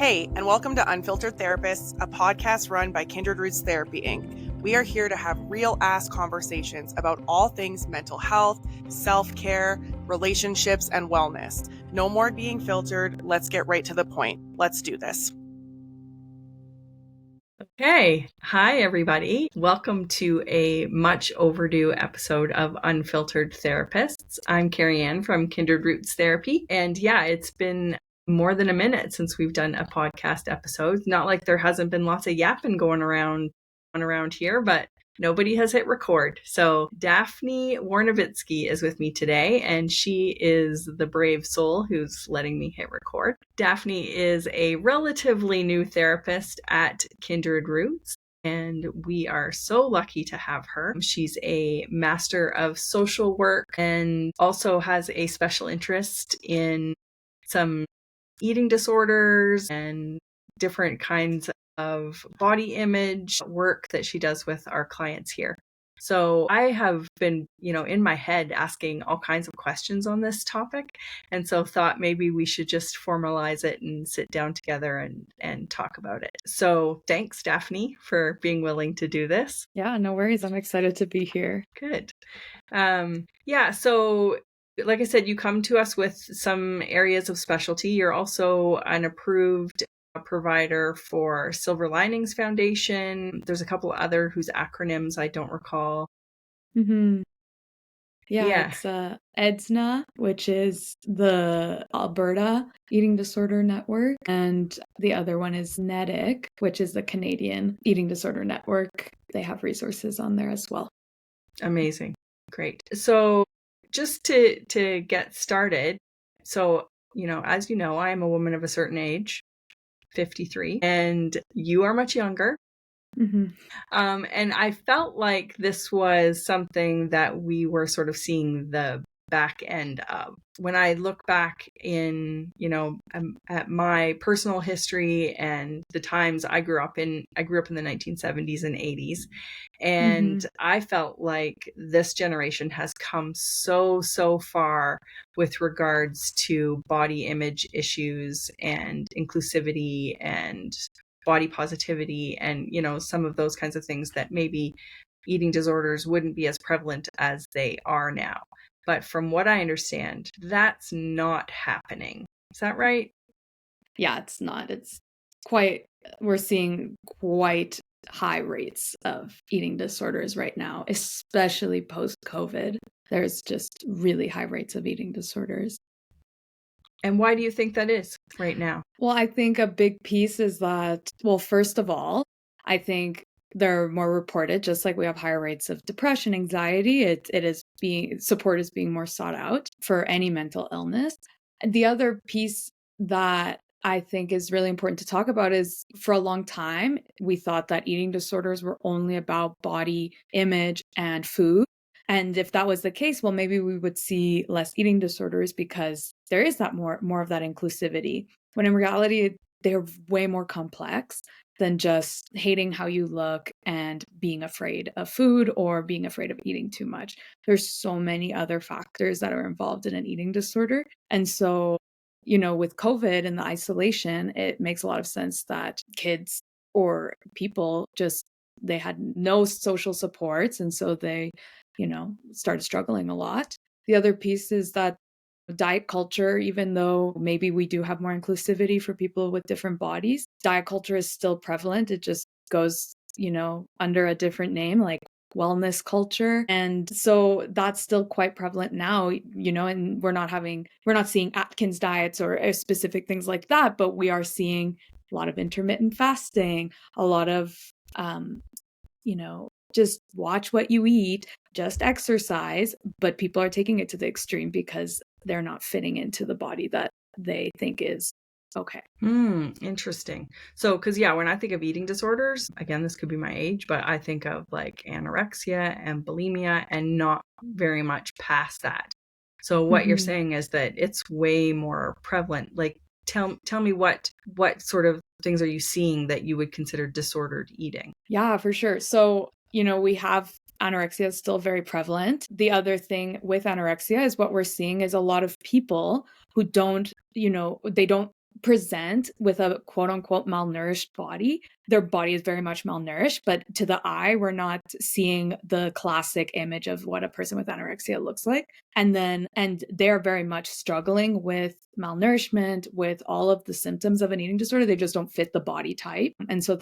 Hey, and welcome to Unfiltered Therapists, a podcast run by Kindred Roots Therapy, Inc. We are here to have real-ass conversations about all things mental health, self-care, relationships, and wellness. No more being filtered. Let's get right to the point. Let's do this. Okay. Hi, everybody. Welcome to a much overdue episode of Unfiltered Therapists. I'm Kerri from Kindred Roots Therapy. And yeah, it's been more than a minute since we've done a podcast episode. Not like there hasn't been lots of yapping going around here, but nobody has hit record. So Daphne Wornovitzky is with me today, and she is the brave soul who's letting me hit record. Daphne is a relatively new therapist at Kindred Roots, and we are so lucky to have her. She's a master of social work and also has a special interest in some eating disorders and different kinds of body image work that she does with our clients here. So I have been, in my head asking all kinds of questions on this topic. And so thought maybe we should just formalize it and sit down together and talk about it. So thanks, Daphne, for being willing to do this. Yeah, no worries. I'm excited to be here. Good. So like I said, you come to us with some areas of specialty. You're also an approved provider for Silver Linings Foundation. There's a couple other whose acronyms I don't recall. Mm-hmm. Yeah, it's EDSNA, which is the Alberta Eating Disorder Network, and the other one is NEDIC, which is the Canadian Eating Disorder Network. They have resources on there as well. Amazing. Great. So just to get started, so, as you know, I am a woman of a certain age, 53, and you are much younger. Mm-hmm. And I felt like this was something that we were sort of seeing the back end of. When I look back in, at my personal history and the times I grew up in the 1970s and 80s. And Mm-hmm. I felt like this generation has come so far with regards to body image issues and inclusivity and body positivity and, some of those kinds of things that maybe eating disorders wouldn't be as prevalent as they are now. But from what I understand, that's not happening. Is that right? Yeah, it's not. We're seeing quite high rates of eating disorders right now, especially post-COVID. There's just really high rates of eating disorders. And why do you think that is right now? Well, I think a big piece is that, first of all, I think they're more reported, just like we have higher rates of depression, anxiety. Support is being more sought out for any mental illness. The other piece that I think is really important to talk about is, for a long time, we thought that eating disorders were only about body image and food. And if that was the case, well, maybe we would see less eating disorders because there is that more of that inclusivity. When in reality, they're way more complex than just hating how you look and being afraid of food or being afraid of eating too much. There's so many other factors that are involved in an eating disorder. And so, with COVID and the isolation, it makes a lot of sense that kids or people they had no social supports. And so they started struggling a lot. The other piece is that diet culture, even though maybe we do have more inclusivity for people with different bodies, diet culture is still prevalent. It just goes, under a different name, like wellness culture. And so that's still quite prevalent now, and we're not seeing Atkins diets or specific things like that, but we are seeing a lot of intermittent fasting, a lot of, just watch what you eat, just exercise, but people are taking it to the extreme because they're not fitting into the body that they think is okay. Interesting. So, because when I think of eating disorders, again, this could be my age, but I think of like anorexia and bulimia and not very much past that. So what you're saying is that it's way more prevalent. Like, tell me what sort of things are you seeing that you would consider disordered eating? Yeah, for sure. So, we have anorexia is still very prevalent. The other thing with anorexia is what we're seeing is a lot of people who don't present with a quote unquote malnourished body. Their body is very much malnourished, but to the eye, we're not seeing the classic image of what a person with anorexia looks like. And they're very much struggling with malnourishment, with all of the symptoms of an eating disorder. They just don't fit the body type. And so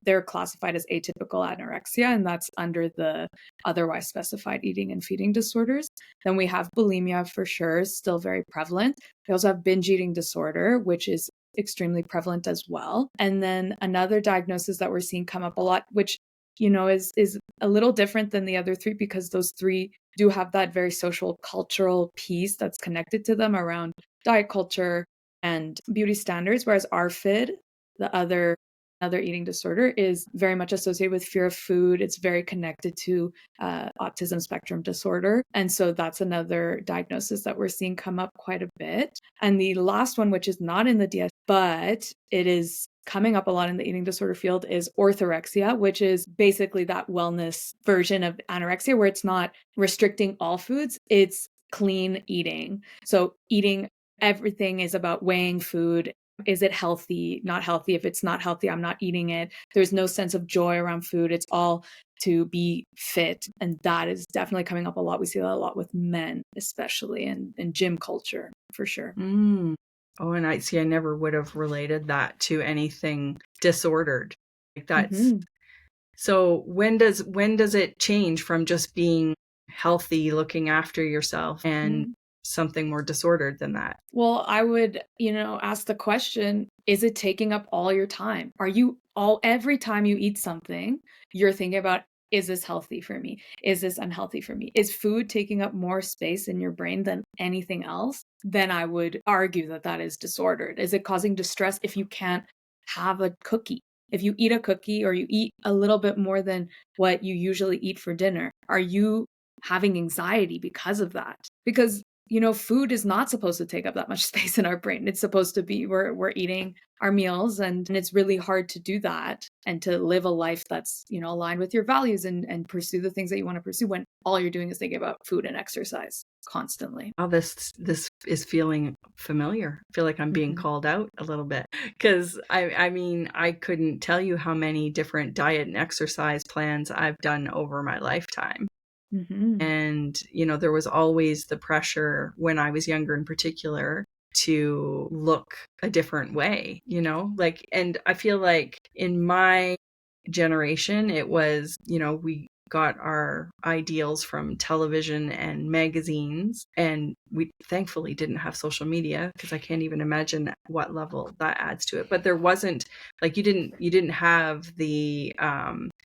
they're classified as atypical anorexia, and that's under the otherwise specified eating and feeding disorders. Then we have bulimia for sure, still very prevalent. We also have binge eating disorder, which is extremely prevalent as well. And then another diagnosis that we're seeing come up a lot, which is a little different than the other three, because those three do have that very social cultural piece that's connected to them around diet culture and beauty standards, whereas ARFID, the other eating disorder, is very much associated with fear of food. It's very connected to autism spectrum disorder. And so that's another diagnosis that we're seeing come up quite a bit. And the last one, which is not in the DS, but it is coming up a lot in the eating disorder field, is orthorexia, which is basically that wellness version of anorexia, where it's not restricting all foods, it's clean eating. So eating everything is about weighing food. Is it healthy? Not healthy. If it's not healthy, I'm not eating it. There's no sense of joy around food. It's all to be fit. And that is definitely coming up a lot. We see that a lot with men, especially in gym culture, for sure. Oh, and I never would have related that to anything disordered. Like that's So when does it change from just being healthy, looking after yourself, and something more disordered than that? Well, I would, ask the question, is it taking up all your time? Are you every time you eat something, you're thinking about, is this healthy for me? Is this unhealthy for me? Is food taking up more space in your brain than anything else? Then I would argue that that is disordered. Is it causing distress if you can't have a cookie? If you eat a cookie or you eat a little bit more than what you usually eat for dinner, are you having anxiety because of that? Because food is not supposed to take up that much space in our brain. It's supposed to be, we're eating our meals, and it's really hard to do that and to live a life that's, aligned with your values and pursue the things that you want to pursue when all you're doing is thinking about food and exercise constantly. Oh, this is feeling familiar. I feel like I'm being called out a little bit, because I mean, I couldn't tell you how many different diet and exercise plans I've done over my lifetime. And, there was always the pressure when I was younger in particular to look a different way, and I feel like in my generation, it was, we got our ideals from television and magazines, and we thankfully didn't have social media, because I can't even imagine what level that adds to it. But there wasn't, like, you didn't have the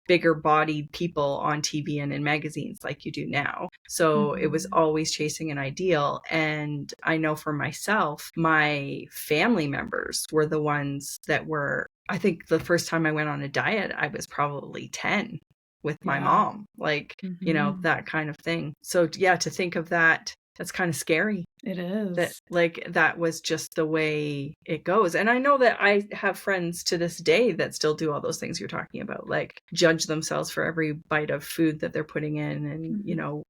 bigger bodied people on TV and in magazines like you do now. So it was always chasing an ideal. And I know for myself, my family members were the ones that were, I think the first time I went on a diet, I was probably 10 with my mom, like, that kind of thing. So yeah, to think of that, that's kind of scary. It is. That was just the way it goes. And I know that I have friends to this day that still do all those things you're talking about, like judge themselves for every bite of food that they're putting in, and,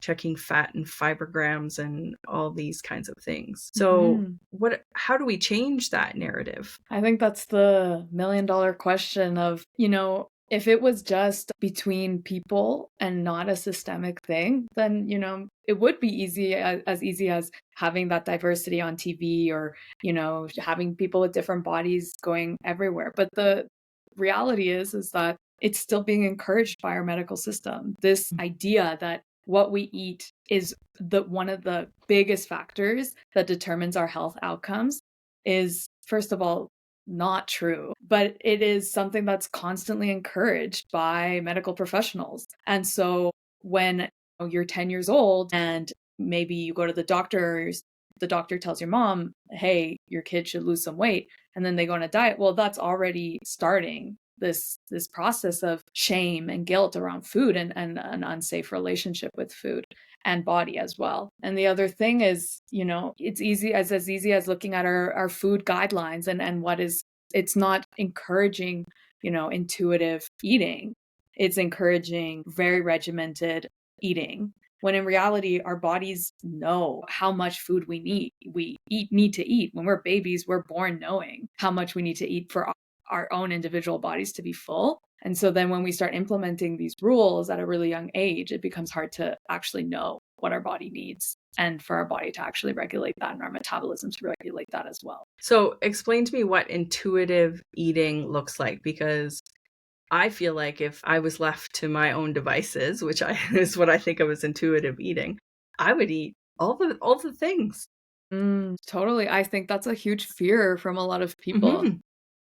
checking fat and fibrograms and all these kinds of things. So how do we change that narrative? I think that's the $1 million question of, if it was just between people and not a systemic thing, then, it would be easy as having that diversity on TV, or, having people with different bodies going everywhere. But the reality is that it's still being encouraged by our medical system. This idea that what we eat is one of the biggest factors that determines our health outcomes is, first of all, not true, but it is something that's constantly encouraged by medical professionals. And so when you're 10 years old and maybe you go to the doctor, the doctor tells your mom, hey, your kid should lose some weight, and then they go on a diet, well, that's already starting this process of shame and guilt around food and an unsafe relationship with food and body as well. And the other thing is, it's as easy as looking at our food guidelines and it's not encouraging, intuitive eating. It's encouraging very regimented eating. when in reality, our bodies know how much food we need. Need to eat. When we're babies, we're born knowing how much we need to eat for our own individual bodies to be full. And so then when we start implementing these rules at a really young age, it becomes hard to actually know what our body needs and for our body to actually regulate that and our metabolism to regulate that as well. So explain to me what intuitive eating looks like, because I feel like if I was left to my own devices, which is what I think of as intuitive eating, I would eat all the things. Totally. I think that's a huge fear from a lot of people. Mm-hmm.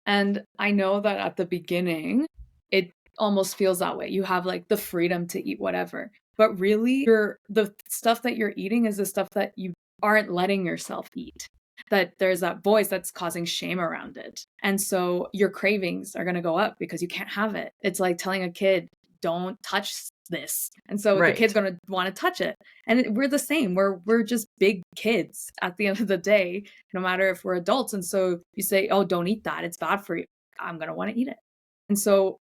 And I know that at the beginning, it almost feels that way. You have like the freedom to eat whatever. But really, the stuff that you're eating is the stuff that you aren't letting yourself eat. That there's that voice that's causing shame around it. And so your cravings are going to go up because you can't have it. It's like telling a kid, don't touch this. And so the kid's going to want to touch it. And we're the same. We're just big kids at the end of the day, no matter if we're adults. And so you say, oh, don't eat that. It's bad for you. I'm going to want to eat it. And so,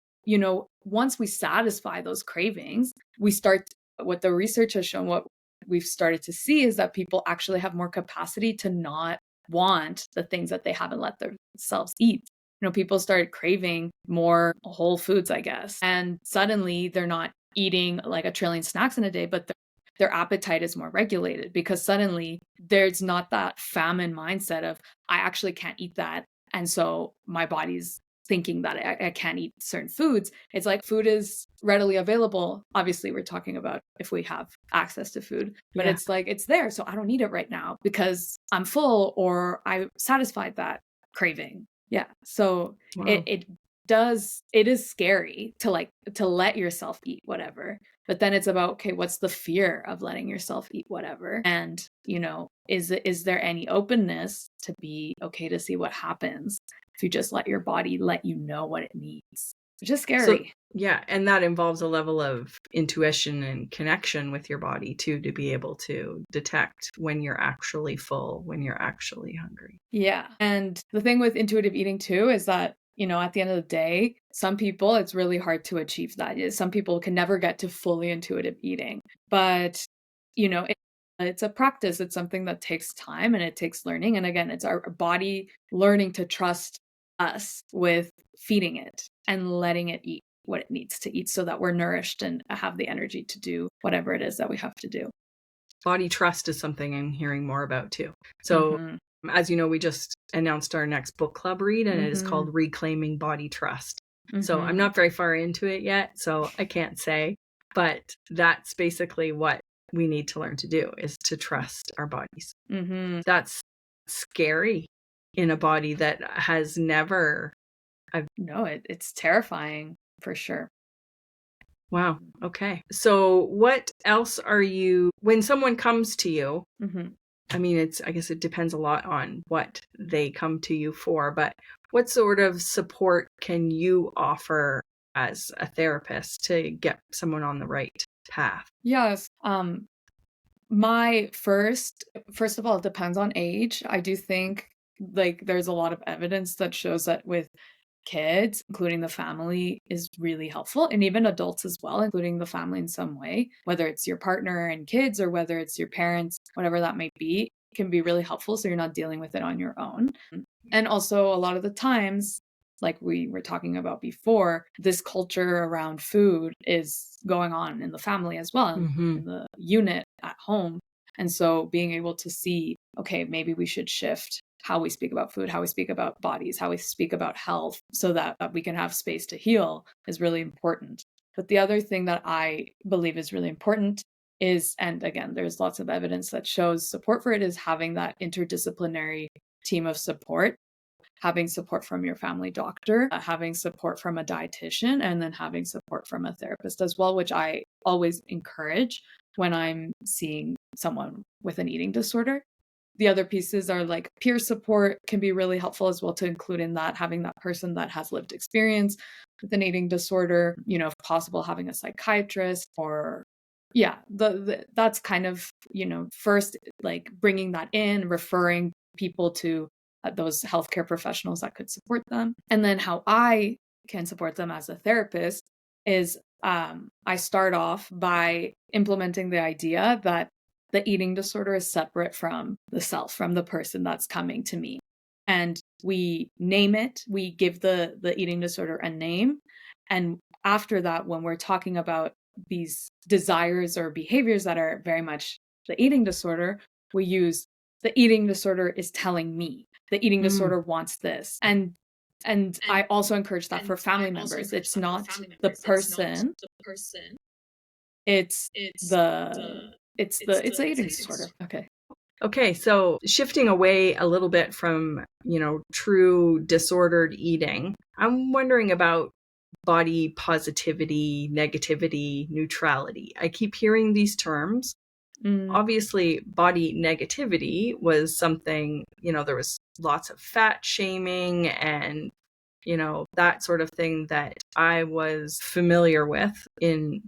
once we satisfy those cravings, what the research has shown, what we've started to see is that people actually have more capacity to not want the things that they haven't let themselves eat. People started craving more whole foods, I guess. And suddenly they're not eating like 1 trillion snacks in a day, but their appetite is more regulated because suddenly there's not that famine mindset of, I actually can't eat that. And so my body's thinking that I can't eat certain foods. It's like food is readily available. Obviously, we're talking about if we have access to food, but it's like, it's there. So I don't need it right now because I'm full or I satisfied that craving. Yeah. So it is scary to let yourself eat whatever, but then it's about, okay, what's the fear of letting yourself eat whatever? And, is there any openness to be okay to see what happens if you just let your body let you know what it needs, which is scary. So, and that involves a level of intuition and connection with your body too, to be able to detect when you're actually full, when you're actually hungry. Yeah. And the thing with intuitive eating too is that, at the end of the day, some people, it's really hard to achieve that. Some people can never get to fully intuitive eating, but, it's a practice. It's something that takes time and it takes learning. And again, it's our body learning to trust us with feeding it and letting it eat what it needs to eat so that we're nourished and have the energy to do whatever it is that we have to do. Body trust is something I'm hearing more about too. So as you know, we just announced our next book club read and it is called Reclaiming Body Trust. So I'm not very far into it yet, so I can't say, but that's basically what we need to learn to do, is to trust our bodies. That's scary in a body that has never. It's terrifying for sure. Wow. Okay. So what else when someone comes to you, I mean, I guess it depends a lot on what they come to you for, but what sort of support can you offer as a therapist to get someone on the right path? Yes. My first of all, it depends on age. I do think like there's a lot of evidence that shows that with kids, including the family, is really helpful, and even adults as well, including the family in some way, whether it's your partner and kids or whether it's your parents, whatever that may be, can be really helpful so you're not dealing with it on your own. And also a lot of the times, like we were talking about before, this culture around food is going on in the family as well, in the unit at home. And so being able to see, okay, maybe we should shift how we speak about food, how we speak about bodies, how we speak about health, so that we can have space to heal is really important. But the other thing that I believe is really important is, and again, there's lots of evidence that shows support for it, is having that interdisciplinary team of support, having support from your family doctor, having support from a dietitian, and then having support from a therapist as well, which I always encourage when I'm seeing someone with an eating disorder. The other pieces are like peer support can be really helpful as well, to include in that, having that person that has lived experience with an eating disorder, if possible, having a psychiatrist, or that's kind of, first, like bringing that in, referring people to those healthcare professionals that could support them. And then how I can support them as a therapist is I start off by implementing the idea that the eating disorder is separate from the self, from the person that's coming to me. And we name it, we give the eating disorder a name. And after that, when we're talking about these desires or behaviors that are very much the eating disorder, we use the eating disorder is telling me, the eating disorder wants this. And I also encourage that for family members. It's not the person, it's the eating disorder. Okay. Okay, so shifting away a little bit from, true disordered eating, I'm wondering about body positivity, negativity, neutrality. I keep hearing these terms. Obviously, body negativity was something, there was lots of fat shaming and, that sort of thing that I was familiar with in,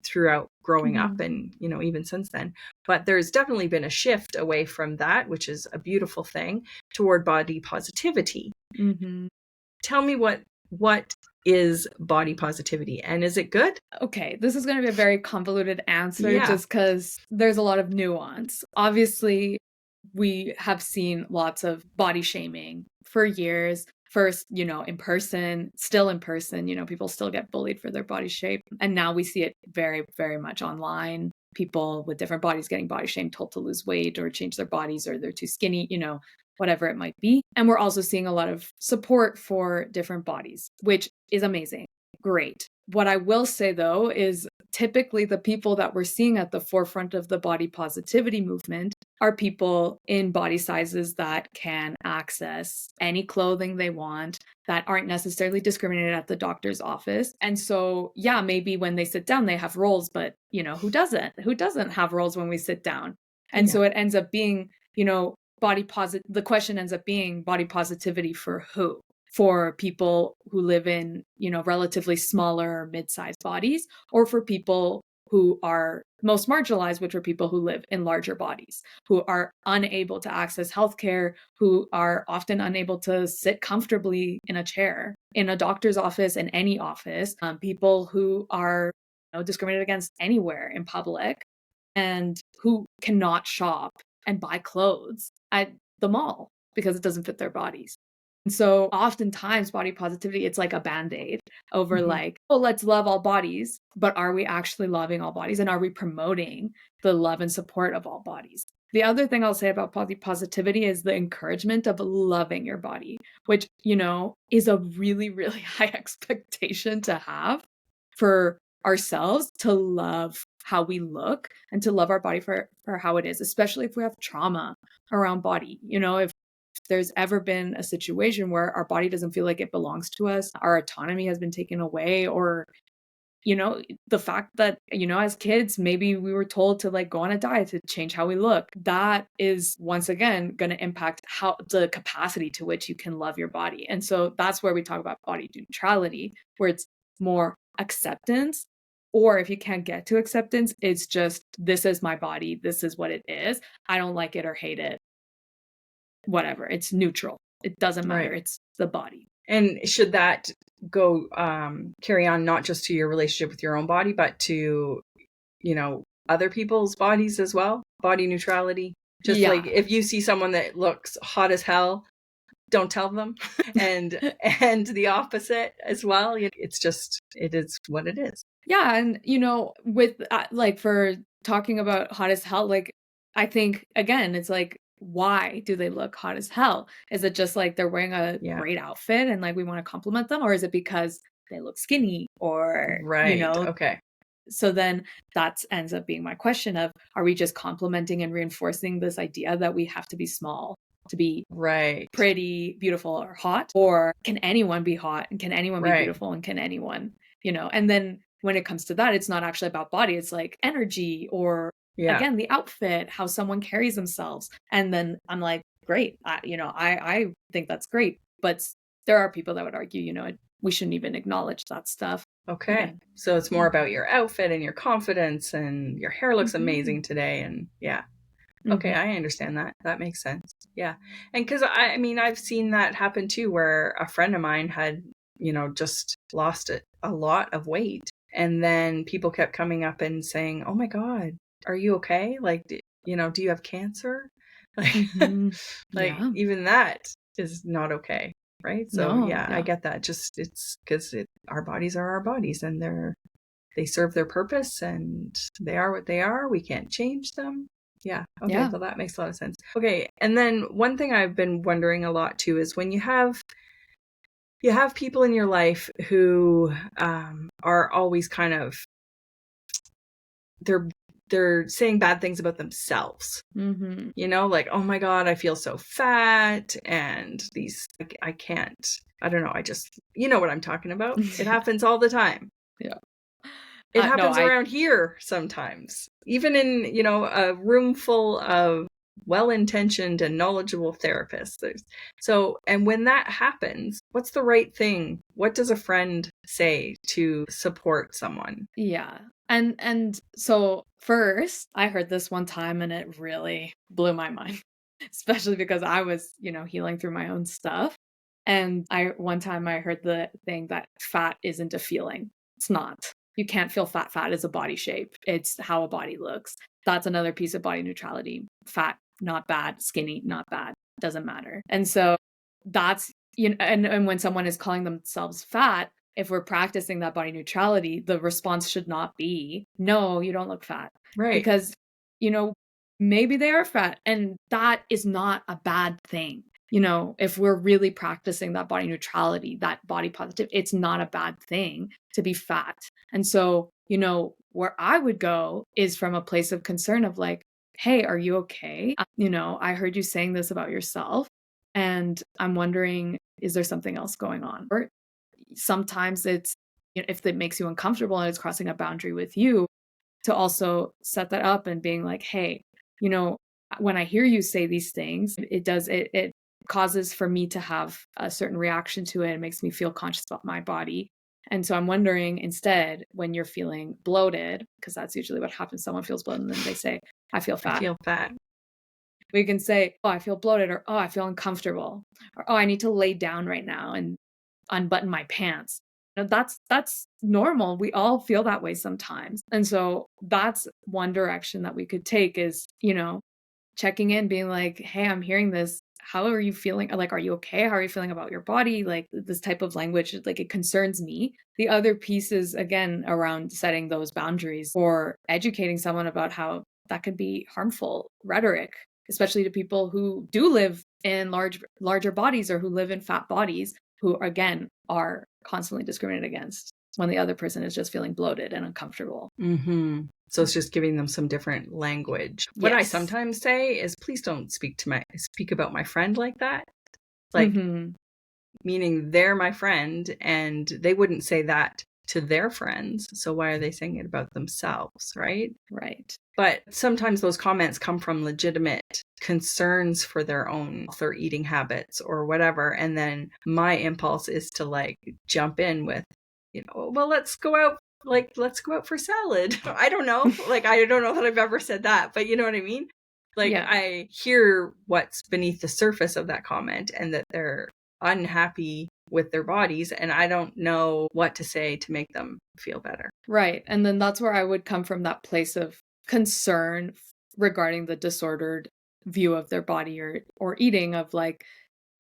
throughout growing up and, even since then. But there's definitely been a shift away from that, which is a beautiful thing, toward body positivity. Tell me what is body positivity and is it good? Okay, this is going to be a very convoluted answer just because there's a lot of nuance. Obviously, we have seen lots of body shaming for years. First, in person, still in person, people still get bullied for their body shape. And now we see it very, very much online. People with different bodies getting body shamed, told to lose weight or change their bodies or they're too skinny, whatever it might be. And we're also seeing a lot of support for different bodies, which is amazing. Great. What I will say, though, is typically the people that we're seeing at the forefront of the body positivity movement are people in body sizes that can access any clothing they want, that aren't necessarily discriminated at the doctor's office. And so, yeah, maybe when they sit down, they have roles, but, who doesn't? Who doesn't have roles when we sit down? And so it ends up being, the question ends up being body positivity for who? For people who live in, relatively smaller or mid-sized bodies, or for people who are most marginalized, which are people who live in larger bodies, who are unable to access healthcare, who are often unable to sit comfortably in a chair, in a doctor's office, in any office, people who are discriminated against anywhere in public, and who cannot shop and buy clothes at the mall because it doesn't fit their bodies. And so oftentimes body positivity, it's like a Band-Aid over like, oh, let's love all bodies, but are we actually loving all bodies? And are we promoting the love and support of all bodies? The other thing I'll say about body positivity is the encouragement of loving your body, which, is a really, really high expectation to have for ourselves, to love how we look and to love our body for how it is, especially if we have trauma around body. If there's ever been a situation where our body doesn't feel like it belongs to us, our autonomy has been taken away, or, the fact that, as kids, maybe we were told to like go on a diet to change how we look, that is once again going to impact how the capacity to which you can love your body. And so that's where we talk about body neutrality, where it's more acceptance. Or if you can't get to acceptance, it's just, this is my body, this is what it is, I don't like it or hate it, whatever, it's neutral, it doesn't matter, it's the body. And should that go carry on not just to your relationship with your own body, but to other people's bodies as well? Body neutrality, just like if you see someone that looks hot as hell, don't tell them. and the opposite as well. It's just, it is what it is. Yeah. And with like, for talking about hot as hell, like, I think again, it's like, why do they look hot as hell? Is it just like they're wearing a great outfit and like we want to compliment them? Or is it because they look skinny or, Okay. So then that ends up being my question of, are we just complimenting and reinforcing this idea that we have to be small to be pretty, beautiful, or hot? Or can anyone be hot and can anyone be beautiful and can anyone, and then when it comes to that, it's not actually about body. It's like energy or again, the outfit, how someone carries themselves. And then I'm like, great. I think that's great. But there are people that would argue, we shouldn't even acknowledge that stuff. Okay. So it's more about your outfit and your confidence and your hair looks amazing today. And okay, I understand that. That makes sense. Yeah. And because I've seen that happen too, where a friend of mine had, just lost a lot of weight And then people kept coming up and saying, oh my God, are you okay? Like, do you have cancer? Like, like Yeah. even that is not okay. Right. So No. yeah, I get that. Just it's because our bodies are our bodies, and they serve their purpose, and they are what they are. We can't change them. Yeah. Okay. Yeah. So that makes a lot of sense. Okay. And then one thing I've been wondering a lot too is when you have people in your life who are always kind of they're saying bad things about themselves. Like, oh my God, I feel so fat, and these I can't. I don't know. I just what I'm talking about. It happens all the time. Yeah. It happens around here sometimes, even in a room full of well-intentioned and knowledgeable therapists. And when that happens, what's the right thing? What does a friend say to support someone? Yeah. And so first, I heard this one time and it really blew my mind, especially because I was, healing through my own stuff. And one time I heard the thing that fat isn't a feeling. It's not. You can't feel fat. Fat is a body shape. It's how a body looks. That's another piece of body neutrality. Fat, not bad. Skinny, not bad. Doesn't matter. And so that's, and when someone is calling themselves fat, if we're practicing that body neutrality, the response should not be, no, you don't look fat. Right. Because, maybe they are fat, and that is not a bad thing. If we're really practicing that body neutrality, that body positive, it's not a bad thing to be fat. And so, where I would go is from a place of concern of like, hey, are you okay? I heard you saying this about yourself, and I'm wondering, is there something else going on? Or sometimes it's, if it makes you uncomfortable and it's crossing a boundary with you, to also set that up and being like, hey, when I hear you say these things, it causes for me to have a certain reaction to it. It makes me feel conscious about my body. And so I'm wondering, instead, when you're feeling bloated, because that's usually what happens, someone feels bloated and then they say, I feel fat. We can say, oh, I feel bloated, or oh, I feel uncomfortable, or oh, I need to lay down right now and unbutton my pants. That's normal. We all feel that way sometimes. And so that's one direction that we could take is, checking in, being like, hey, I'm hearing this. How are you feeling? Like, are you okay? How are you feeling about your body? Like, this type of language, like, it concerns me. The other pieces, again, around setting those boundaries or educating someone about how that could be harmful rhetoric, especially to people who do live in larger bodies, or who live in fat bodies, who, again, are constantly discriminated against when the other person is just feeling bloated and uncomfortable. So it's just giving them some different language. What I sometimes say is, please don't speak about my friend like that. Like, meaning they're my friend, and they wouldn't say that to their friends. So why are they saying it about themselves? Right. But sometimes those comments come from legitimate concerns for their own health or eating habits or whatever. And then my impulse is to like jump in with, well, let's go out for salad. I don't know. Like, I don't know that I've ever said that, but you know what I mean? Like, yeah. I hear what's beneath the surface of that comment, and that they're unhappy with their bodies, and I don't know what to say to make them feel better. Right. And then that's where I would come from, that place of concern regarding the disordered view of their body or eating, of like,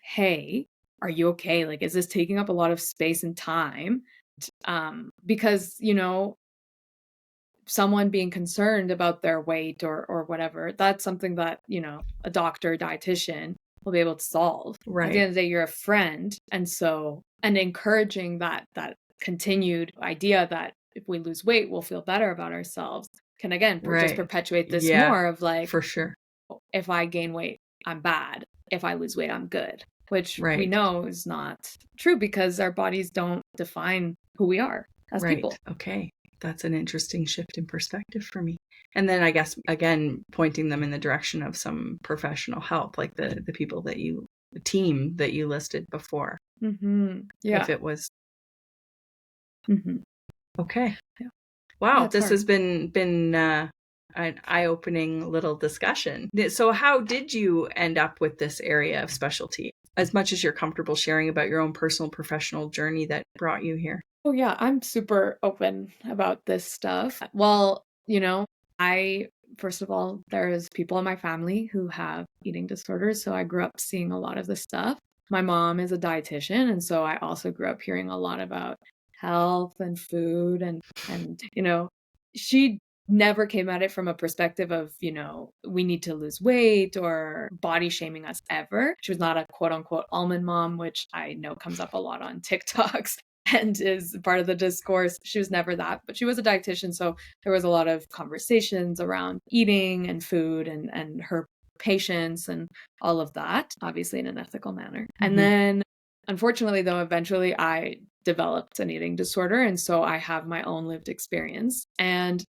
hey, are you okay? Like, is this taking up a lot of space and time? Because, someone being concerned about their weight or whatever, that's something that, a doctor, dietitian will be able to solve. Right. At the end of the day, you're a friend. And so, and encouraging that continued idea that if we lose weight, we'll feel better about ourselves, can again just perpetuate this more of like, for sure, if I gain weight, I'm bad. If I lose weight, I'm good. Which we know is not true, because our bodies don't define who we are as people. Okay. That's an interesting shift in perspective for me. And then I guess, again, pointing them in the direction of some professional help, like the people the team that you listed before. Yeah. If it was. Okay. Yeah. Wow. This has been an eye-opening little discussion. So how did you end up with this area of specialty? As much as you're comfortable sharing about your own personal professional journey that brought you here. Oh yeah, I'm super open about this stuff. Well, first of all, there's people in my family who have eating disorders, so I grew up seeing a lot of this stuff. My mom is a dietitian, and so I also grew up hearing a lot about health and food and she never came at it from a perspective of, we need to lose weight or body shaming us ever. She was not a quote unquote almond mom, which I know comes up a lot on TikToks and is part of the discourse. She was never that, but she was a dietitian. So there was a lot of conversations around eating and food and her patients and all of that, obviously in an ethical manner. Mm-hmm. And then unfortunately, though, eventually I developed an eating disorder. And so I have my own lived experience. And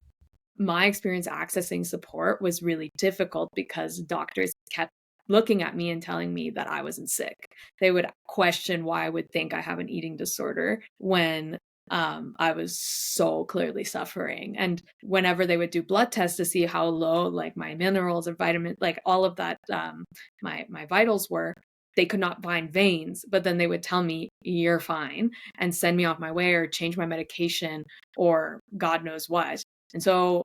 my experience accessing support was really difficult because doctors kept looking at me and telling me that I wasn't sick. They would question why I would think I have an eating disorder when I was so clearly suffering. And whenever they would do blood tests to see how low like my minerals and vitamins, like all of that, my vitals were, they could not find veins, but then they would tell me you're fine and send me off my way or change my medication or God knows what. And so,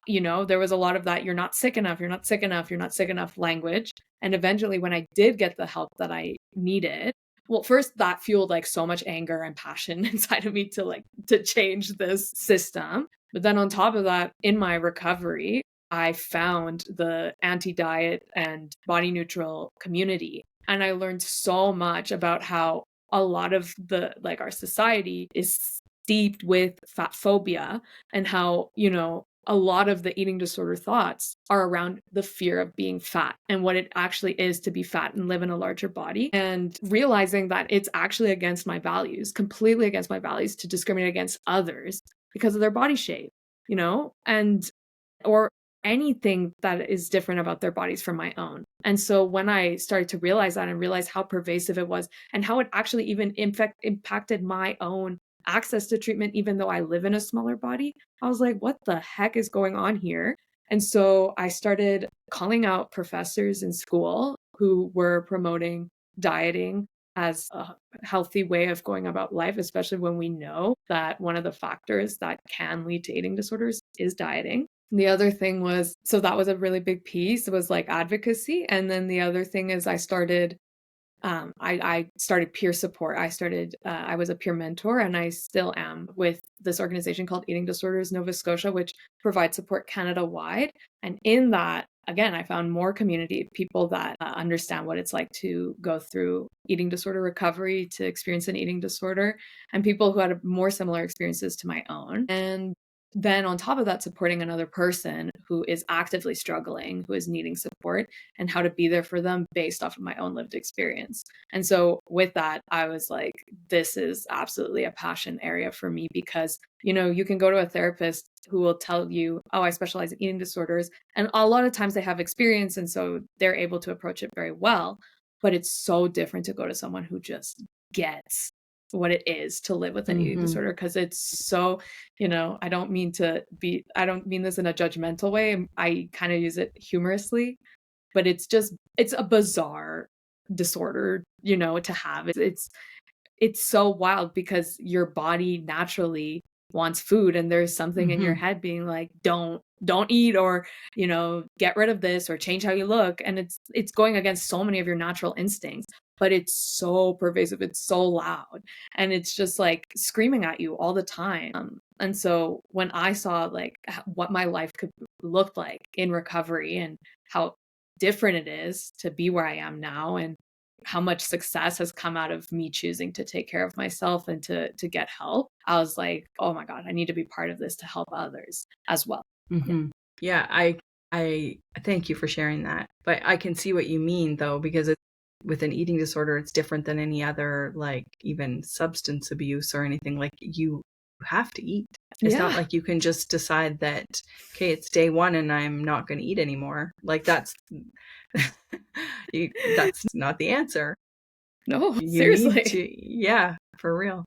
there was a lot of that, you're not sick enough, you're not sick enough, you're not sick enough language. And eventually when I did get the help that I needed, well, first that fueled like so much anger and passion inside of me to change this system. But then on top of that, in my recovery, I found the anti-diet and body neutral community. And I learned so much about how a lot of our society is steeped with fat phobia and how, a lot of the eating disorder thoughts are around the fear of being fat and what it actually is to be fat and live in a larger body, and realizing that it's actually against my values, completely against my values, to discriminate against others because of their body shape, or anything that is different about their bodies from my own. And so when I started to realize that and realize how pervasive it was and how it actually even impacted my own access to treatment, even though I live in a smaller body, I was like, what the heck is going on here? And so I started calling out professors in school who were promoting dieting as a healthy way of going about life, especially when we know that one of the factors that can lead to eating disorders is dieting. The other thing was, so that was a really big piece. It was like advocacy. And then the other thing is I started peer support. I was a peer mentor, and I still am, with this organization called Eating Disorders Nova Scotia, which provides support Canada-wide. And in that, again, I found more community of people that understand what it's like to go through eating disorder recovery, to experience an eating disorder, and people who had more similar experiences to my own. And then on top of that, supporting another person who is actively struggling, who is needing support, and how to be there for them based off of my own lived experience. And so with that, I was like, this is absolutely a passion area for me, because, you can go to a therapist who will tell you, oh, I specialize in eating disorders. And a lot of times they have experience, and so they're able to approach it very well. But it's so different to go to someone who just gets what it is to live with an eating disorder, because it's so, I don't mean this in a judgmental way. I kind of use it humorously, but it's a bizarre disorder, to have. It's so wild because your body naturally wants food, and there's something in your head being like, don't eat, or, get rid of this, or change how you look. And it's going against so many of your natural instincts, but it's so pervasive, it's so loud, and it's just like screaming at you all the time. And so when I saw like what my life could look like in recovery, and how different it is to be where I am now, and how much success has come out of me choosing to take care of myself and to get help, I was like, oh my God, I need to be part of this to help others as well. Yeah, I thank you for sharing that. But I can see what you mean, though, because with an eating disorder, it's different than any other, like even substance abuse or anything. Like, you have to eat. It's not like you can just decide that, okay, it's day one and I'm not going to eat anymore. Like, that's not the answer. No, You seriously. Yeah, for real.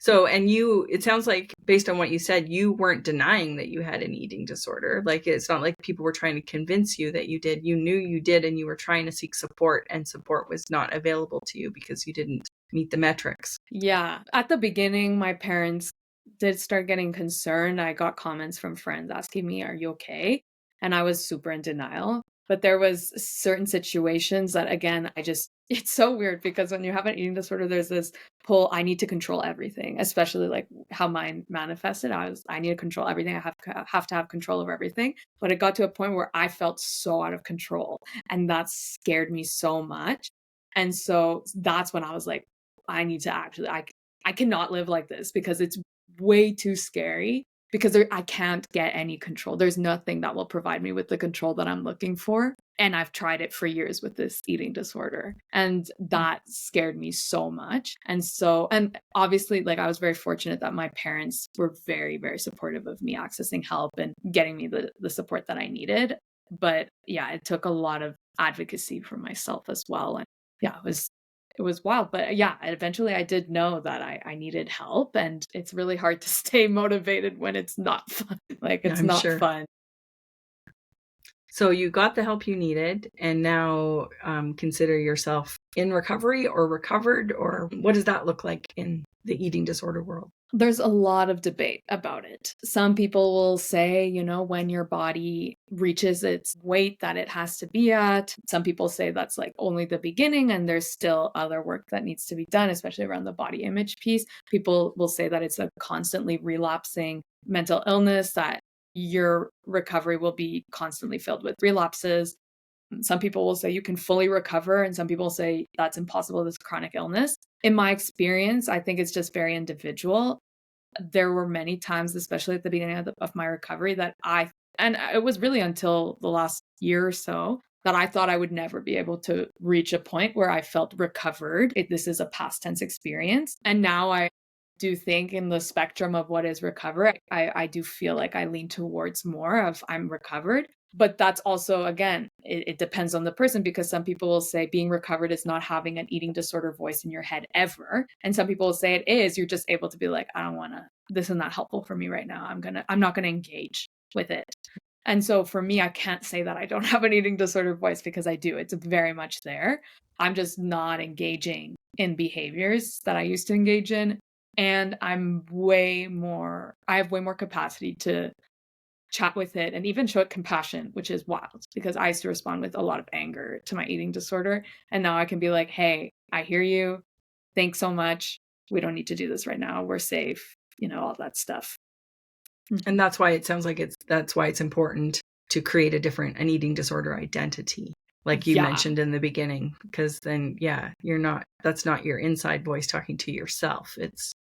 So, and it sounds like, based on what you said, you weren't denying that you had an eating disorder. Like, it's not like people were trying to convince you that you did. You knew you did, and you were trying to seek support, and support was not available to you because you didn't meet the metrics. Yeah. At the beginning, my parents did start getting concerned. I got comments from friends asking me, "Are you okay?" And I was super in denial. But there was certain situations that, again, it's so weird because when you have an eating disorder, there's this pull, I need to control everything, especially like how mine manifested. I need to control everything. I have to have control over everything. But it got to a point where I felt so out of control, and that scared me so much. And so that's when I was like, I need to actually, I cannot live like this because it's way too scary, because I can't get any control. There's nothing that will provide me with the control that I'm looking for. And I've tried it for years with this eating disorder. And that scared me so much. And obviously, like, I was very fortunate that my parents were very, very supportive of me accessing help and getting me the support that I needed. But yeah, it took a lot of advocacy for myself as well. And yeah, it was wild. But yeah, eventually I did know that I needed help, and it's really hard to stay motivated when it's not fun. Like, it's I'm not sure. fun. So you got the help you needed, and now consider yourself in recovery or recovered, or what does that look like in the eating disorder world? There's a lot of debate about it. Some people will say, when your body reaches its weight that it has to be at. Some people say that's like only the beginning, and there's still other work that needs to be done, especially around the body image piece. People will say that it's a constantly relapsing mental illness, that your recovery will be constantly filled with relapses. Some people will say you can fully recover, and some people say that's impossible, this chronic illness. In my experience, I think it's just very individual. There were many times, especially at the beginning of my recovery, and it was really until the last year or so, that I thought I would never be able to reach a point where I felt recovered. This is a past tense experience. And now I do think, in the spectrum of what is recover, I do feel like I lean towards more of I'm recovered. But that's also, again, it depends on the person, because some people will say being recovered is not having an eating disorder voice in your head ever. And some people will say it is. You're just able to be like, I don't want to, this is not helpful for me right now. I'm not going to engage with it. And so for me, I can't say that I don't have an eating disorder voice, because I do. It's very much there. I'm just not engaging in behaviors that I used to engage in. And I have way more capacity to chat with it and even show it compassion, which is wild, because I used to respond with a lot of anger to my eating disorder. And now I can be like, hey, I hear you. Thanks so much. We don't need to do this right now. We're safe, all that stuff. And that's why it sounds like that's why it's important to create an eating disorder identity, like you mentioned in the beginning, because then, that's not your inside voice talking to yourself. It's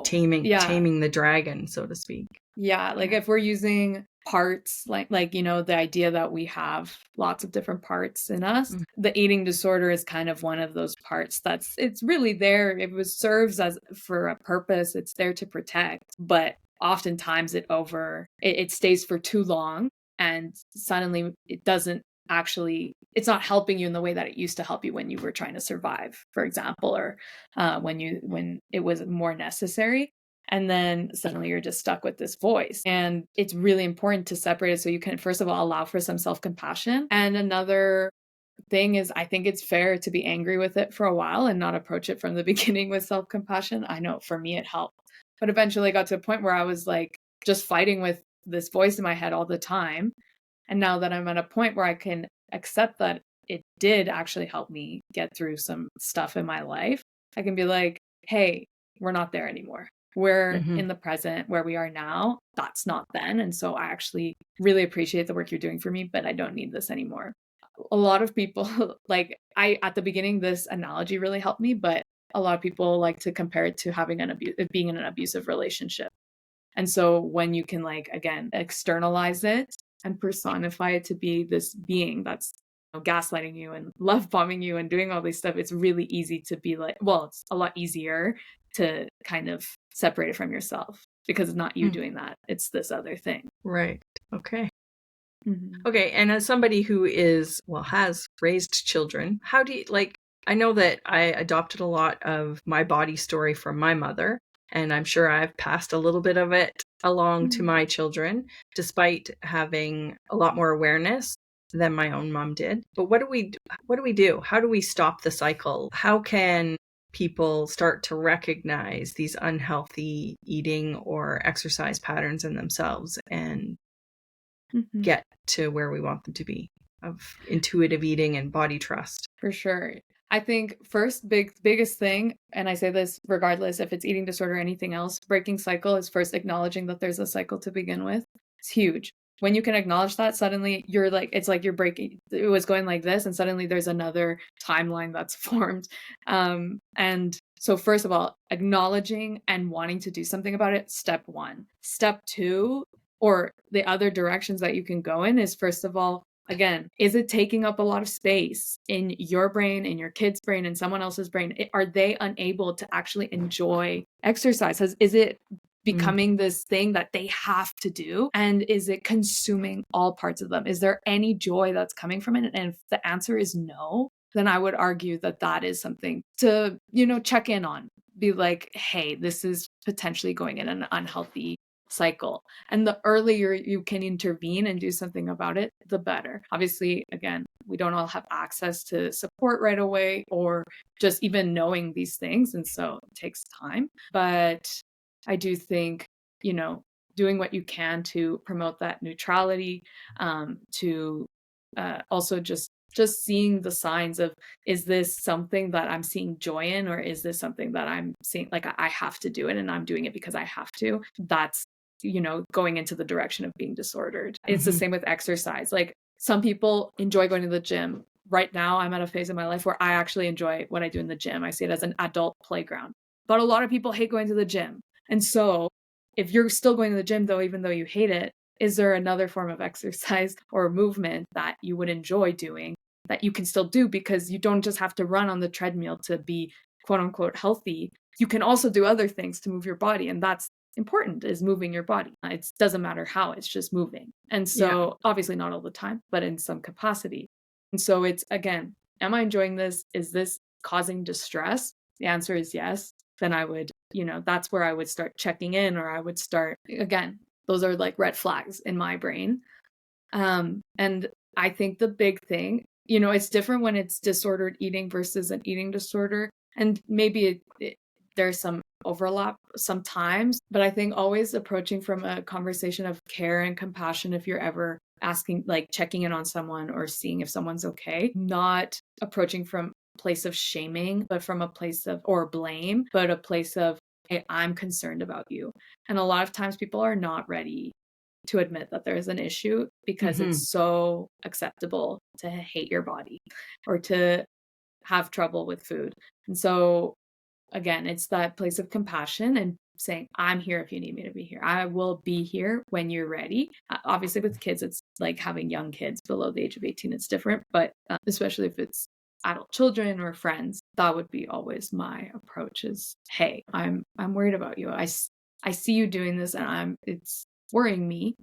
taming the dragon, so to speak. Yeah, like if we're using parts, like the idea that we have lots of different parts in us, the eating disorder is kind of one of those parts it's really there. Serves as for a purpose. It's there to protect, but oftentimes it stays for too long, and suddenly it's not helping you in the way that it used to help you when you were trying to survive, for example, or when it was more necessary. And then suddenly you're just stuck with this voice. And it's really important to separate it, so you can, first of all, allow for some self-compassion. And another thing is, I think it's fair to be angry with it for a while and not approach it from the beginning with self-compassion. I know for me it helped. But eventually I got to a point where I was like just fighting with this voice in my head all the time. And now that I'm at a point where I can accept that it did actually help me get through some stuff in my life, I can be like, hey, we're not there anymore. We're in the present where we are now. That's not then. And so I actually really appreciate the work you're doing for me, but I don't need this anymore. A lot of people, at the beginning, this analogy really helped me, but a lot of people like to compare it to being in an abusive relationship. And so when you can, again, externalize it and personify it to be this being that's gaslighting you and love bombing you and doing all these stuff, it's really easy to be like, well, it's a lot easier to kind of separate it from yourself, because it's not you doing that. It's this other thing. Right. Okay. Okay. And as somebody who has raised children, how do you, I know that I adopted a lot of my body story from my mother, and I'm sure I've passed a little bit of it along to my children, despite having a lot more awareness than my own mom did. But what do we do? How do we stop the cycle? How can people start to recognize these unhealthy eating or exercise patterns in themselves and get to where we want them to be, of intuitive eating and body trust. For sure. I think first biggest thing, and I say this regardless if it's eating disorder or anything else, breaking cycle is first acknowledging that there's a cycle to begin with. It's huge. When you can acknowledge that, suddenly you're like, it's like you're breaking, it was going like this, and suddenly there's another timeline that's formed. And so first of all, acknowledging and wanting to do something about it, step one. Step two, or the other directions that you can go in, is first of all, again, is it taking up a lot of space in your brain, in your kid's brain, in someone else's brain? Are they unable to actually enjoy exercise? Is it becoming this thing that they have to do? And is it consuming all parts of them? Is there any joy that's coming from it? And if the answer is no, then I would argue that that is something to, check in on. Be like, hey, this is potentially going in an unhealthy cycle. And the earlier you can intervene and do something about it, the better. Obviously, again, we don't all have access to support right away or just even knowing these things. And so it takes time. But I do think, doing what you can to promote that neutrality, to also just seeing the signs of, is this something that I'm seeing joy in, or is this something that I'm seeing like I have to do it and I'm doing it because I have to? That's going into the direction of being disordered. It's the same with exercise. Like, some people enjoy going to the gym. Right now, I'm at a phase in my life where I actually enjoy what I do in the gym. I see it as an adult playground. But a lot of people hate going to the gym. And so if you're still going to the gym, though, even though you hate it, is there another form of exercise or movement that you would enjoy doing that you can still do? Because you don't just have to run on the treadmill to be quote unquote healthy. You can also do other things to move your body. And that's important, is moving your body. It doesn't matter how, it's just moving. And so obviously not all the time, but in some capacity. And so it's, again, am I enjoying this? Is this causing distress? The answer is yes. Then I would, that's where I would start checking in, or I would start, again, those are like red flags in my brain. And I think the big thing, it's different when it's disordered eating versus an eating disorder. And maybe there's some overlap sometimes, but I think always approaching from a conversation of care and compassion, if you're ever asking, like checking in on someone or seeing if someone's okay, not approaching from a place of shaming, but from a place of, or blame, but a place of, hey, I'm concerned about you. And a lot of times people are not ready to admit that there's an issue because it's so acceptable to hate your body or to have trouble with food. And so again, it's that place of compassion and saying, I'm here if you need me to be here. I will be here when you're ready. Obviously, with kids, it's like having young kids below the age of 18. It's different, but especially if it's adult children or friends, that would be always my approach is, hey, I'm worried about you. I see you doing this and it's worrying me.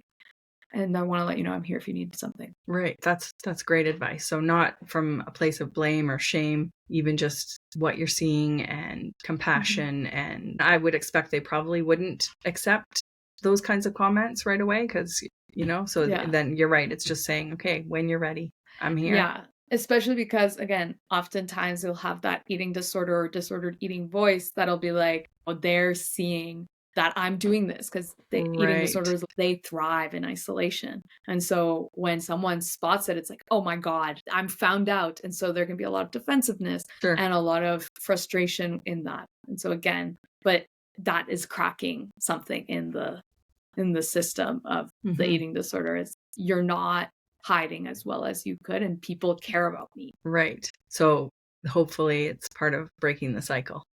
And I want to let you know I'm here if you need something. Right. That's great advice. So not from a place of blame or shame, even just what you're seeing and compassion. And I would expect they probably wouldn't accept those kinds of comments right away because, then you're right. It's just saying, okay, when you're ready, I'm here. Yeah. Especially because, again, oftentimes you'll have that eating disorder or disordered eating voice that'll be like, oh, they're seeing that I'm doing this because the eating disorders, they thrive in isolation. And so when someone spots it, it's like, oh my God, I'm found out. And so there can be a lot of defensiveness and a lot of frustration in that. And so again, but that is cracking something in the system of the eating disorder. Is you're not hiding as well as you could, and people care about me. Right. So hopefully it's part of breaking the cycle.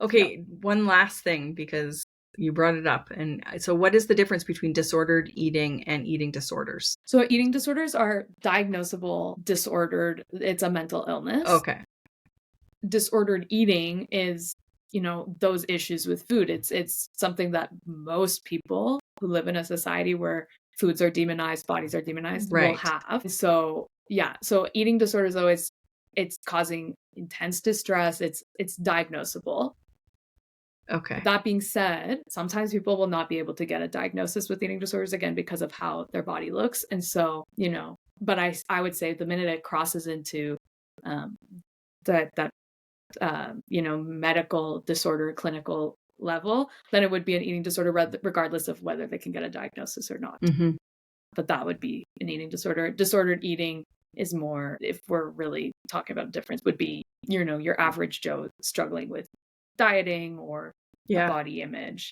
Okay, one last thing, because you brought it up. And so what is the difference between disordered eating and eating disorders? So eating disorders are diagnosable disordered. It's a mental illness. Okay. Disordered eating is, those issues with food. It's something that most people who live in a society where foods are demonized, bodies are demonized, will have. So so eating disorders, though, it's causing intense distress. It's diagnosable. Okay. That being said, sometimes people will not be able to get a diagnosis with eating disorders, again, because of how their body looks. And so, but I would say the minute it crosses into that medical disorder, clinical level, then it would be an eating disorder regardless of whether they can get a diagnosis or not. Mm-hmm. But that would be an eating disorder. Disordered eating is more, if we're really talking about difference, would be, your average Joe struggling with dieting or body image.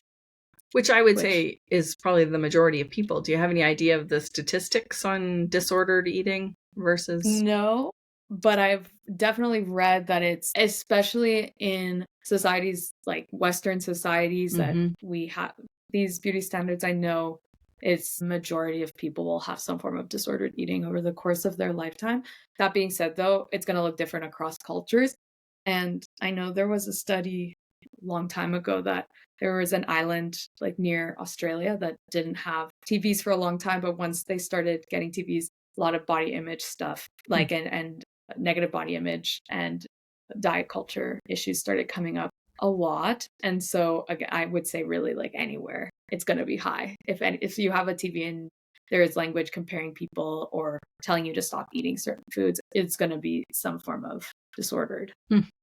Which I would say is probably the majority of people. Do you have any idea of the statistics on disordered eating versus? No, but I've definitely read that it's, especially in societies like Western societies, that we have these beauty standards. I know it's majority of people will have some form of disordered eating over the course of their lifetime. That being said, though, it's going to look different across cultures. And I know there was a study a long time ago that there was an island like near Australia that didn't have TVs for a long time, but once they started getting TVs, a lot of body image stuff, like and negative body image and diet culture issues started coming up a lot. And so again, I would say really like anywhere it's going to be high. If you have a TV and there is language comparing people or telling you to stop eating certain foods, it's going to be some form of disordered.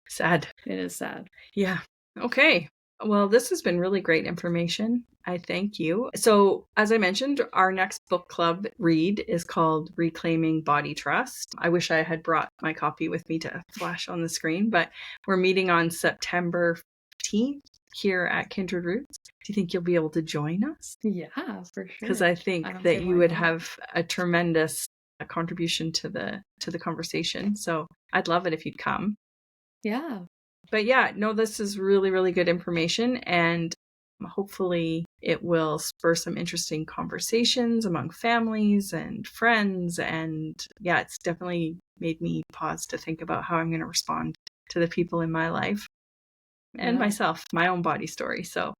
Sad. It is sad. Yeah. Okay. Well, this has been really great information. I thank you. So, as I mentioned, our next book club read is called Reclaiming Body Trust. I wish I had brought my copy with me to flash on the screen, but we're meeting on September 15th here at Kindred Roots. Do you think you'll be able to join us? Yeah, for sure. Because I think that you would have a tremendous contribution to the conversation. So I'd love it if you'd come. Yeah. But yeah, no, this is really, really good information, and hopefully it will spur some interesting conversations among families and friends. And yeah, it's definitely made me pause to think about how I'm going to respond to the people in my life and myself, my own body story. So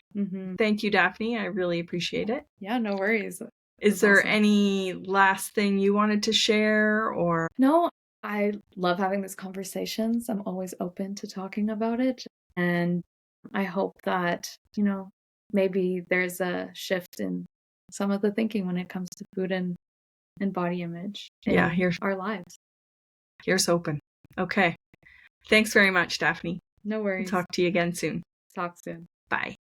thank you, Daphne. I really appreciate it. Yeah, no worries. Is there any last thing you wanted to share or? No, I love having these conversations. I'm always open to talking about it. And I hope that, maybe there's a shift in some of the thinking when it comes to food and body image in our lives. Here's hoping. Okay. Thanks very much, Daphne. No worries. We'll talk to you again soon. Talk soon.